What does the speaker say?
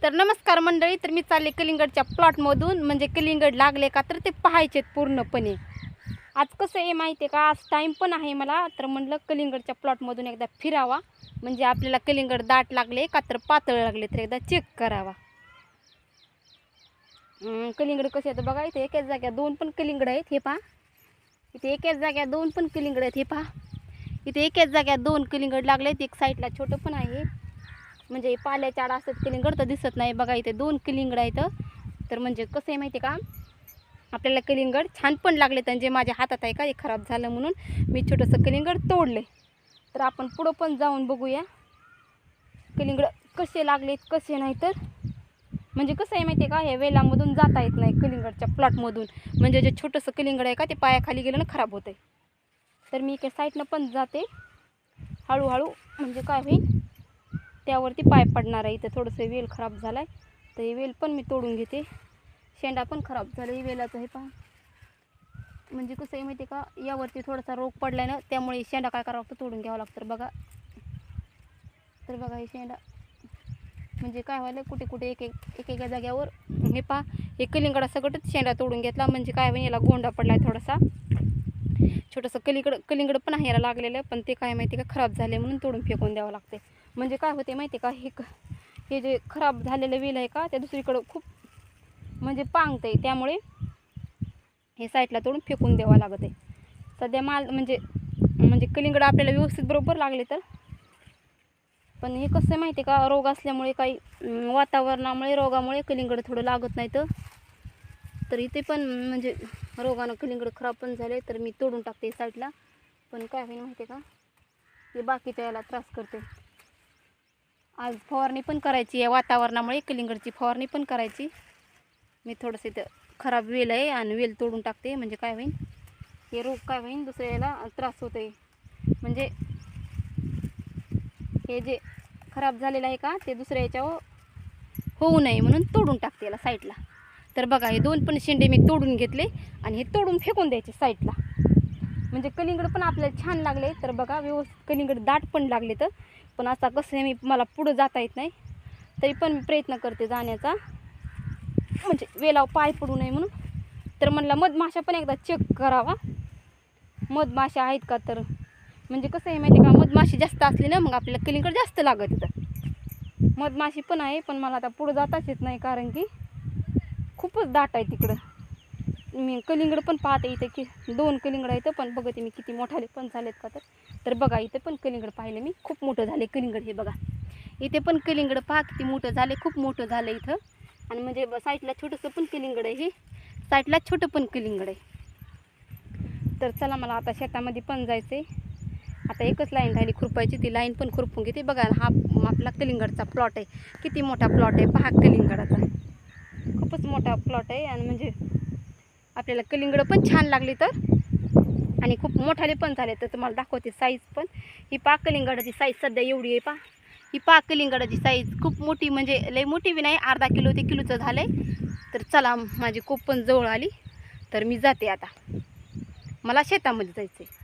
तर नमस्कार मंडळी. तर मी चालले कलिंगडच्या प्लॉटमधून, म्हणजे कलिंगड लागले का तर ते पाहायचेत पूर्णपणे. आज कसं आहे माहिती आहे का, आज टाईम पण आहे मला, तर म्हणलं कलिंगडच्या प्लॉटमधून एकदा फिरावा, म्हणजे आपल्याला कलिंगड दाट लागले का तर पातळ लागले तर एकदा चेक करावा. कलिंगड कसे आहेत बघा. इथे एकाच जाग्यात दोन पण कलिंगड आहेत, हे पहा. इथे एकाच जाग्यात दोन पण कलिंगड आहेत, हे पहा. इथे एकाच जाग्यात दोन कलिंगड लागलेत. एक साईडला छोटं पण आहे, म्हणजे पाल्याच्या आड असत कलिंगड तर दिसत नाही बघा. इथे दोन कलिंगड आहेत. तर म्हणजे कसं आहे माहिती आहे का, आपल्याला कलिंगड छान पण लागले, तर जे माझ्या हातात आहे का हे खराब झालं म्हणून मी छोटंसं कलिंगड तोडले. तर आपण पुढं पण जाऊन बघूया कलिंगड कसे लागलेत कसे नाही. तर म्हणजे कसं आहे माहिती आहे का, हे वेलामधून जाता येत नाही कलिंगडच्या प्लॉटमधून, म्हणजे जे छोटंसं कलिंगड आहे का ते पायाखाली गेलं ना खराब होतं. तर मी इकडे साईडनं पण जाते हळूहळू, म्हणजे काय होईल त्यावरती पाय पडणार आहे. इथं थोडंसं वेल खराब झाला आहे, तर हे वेल पण मी तोडून घेते. शेंडा पण खराब झाला आहे वेलाचं, हे पहा. म्हणजे कसं आहे माहिती आहे का, यावरती थोडासा रोग पडला आहे ना, त्यामुळे शेंडा काय करावं लागतं, तोडून घ्यावं लागतं बघा. तर बघा हे शेंडा म्हणजे काय व्हायला कुठे कुठे एका जाग्यावर, हे पहा. हे कलिंगडा सगळंच शेंडा तोडून घेतला, म्हणजे काय होईल याला गोंडा पडला आहे थोडासा. छोटंसं कलिंगड पण आहे याला लागलेलं, पण ते काय माहिती का खराब झाले म्हणून तोडून फेकून द्यावं लागते. म्हणजे काय होते माहिती का, हे जे खराब झालेलं वेल आहे का, त्या दुसरीकडं खूप म्हणजे पांगतं, त्यामुळे हे साईडला तोडून फेकून द्यावं लागत आहे. सध्या म्हणजे कलिंगड आपल्याला व्यवस्थित बरोबर लागले तर. पण हे कसं माहिती का, रोग असल्यामुळे काही वातावरणामुळे रोगामुळे कलिंगड थोडं लागत नाही. तर इथे पण म्हणजे रोगानं कलिंगड खराब पण झाले, तर मी तोडून टाकते साईडला. पण काय होईल माहिती का, हे बाकीच्या याला त्रास करते. आज फवारणी पण करायची आहे, वातावरणामुळे कलिंगडची फवारणी पण करायची. मी थोडंसं इथं खराब वेल आहे आणि वेल तोडून टाकते, म्हणजे काय होईल हे रोग काय होईल दुसऱ्याला त्रास होते. म्हणजे हे जे खराब झालेलं आहे का ते दुसऱ्या याच्यावर होऊ नये म्हणून तोडून टाकते याला साईडला. तर बघा हे दोन पण शेंडे मी तोडून घेतले आणि हे तोडून फेकून द्यायचे साईडला. म्हणजे कलिंगड पण आपल्याला छान लागले, तर बघा व्यवस्थित कलिंगड दाट पण लागले. तर पण आता कसं आहे, मला पुढं जाता येत नाही, तरी पण मी प्रयत्न करते जाण्याचा, म्हणजे वेलाव पाय पडू नये म्हणून. तर म्हणलं मधमाशा पण एकदा चेक करावा, मधमाशा आहेत का. तर म्हणजे कसं आहे माहिती का, मधमाशी जास्त असली ना मग आपल्याला कलिंगड जास्त लागत होतं. मधमाशी पण आहे, पण मला आता पुढं जाताच येत नाही, कारण की खूपच दाट आहे तिकडं. मी कलिंगड पण पाहते इथे की दोन कलिंगड आहेत, पण बघते मी किती मोठाले पण झालेत का. तर बघा इथे पण कलिंगड पाहिले मी, खूप मोठं झाले कलिंगड. हे बघा इथे पण कलिंगड पहा किती मोठं झाले, खूप मोठं झालं इथं. आणि म्हणजे साईडला छोटंसं पण कलिंगड आहे, हे साईडला छोटं पण कलिंगड आहे. तर चला मला आता शेतामध्ये पण जायचं आहे. आता एकच लाईन राहिली खुरपायची, ती लाईन पण खुरपून घेते. बघा हा आपला कलिंगडचा प्लॉट आहे, किती मोठा प्लॉट आहे पहा कलिंगडाचा, खूपच मोठा प्लॉट आहे. आणि म्हणजे आपल्याला कलिंगड पण छान लागली तर, आणि खूप मोठाले पण झाले. तर तुम्हाला दाखवते साईज पण. ही पहा कलिंगडाची साईज सध्या एवढी आहे पहा. ही पहा कलिंगडाची साईज खूप मोठी, म्हणजे लई मोठी बी नाही, अर्धा किलो ते किलोचं झालं आहे. तर चला माझी कोप पण जवळ आली, तर मी जाते आता, मला शेतामध्ये जायचं आहे.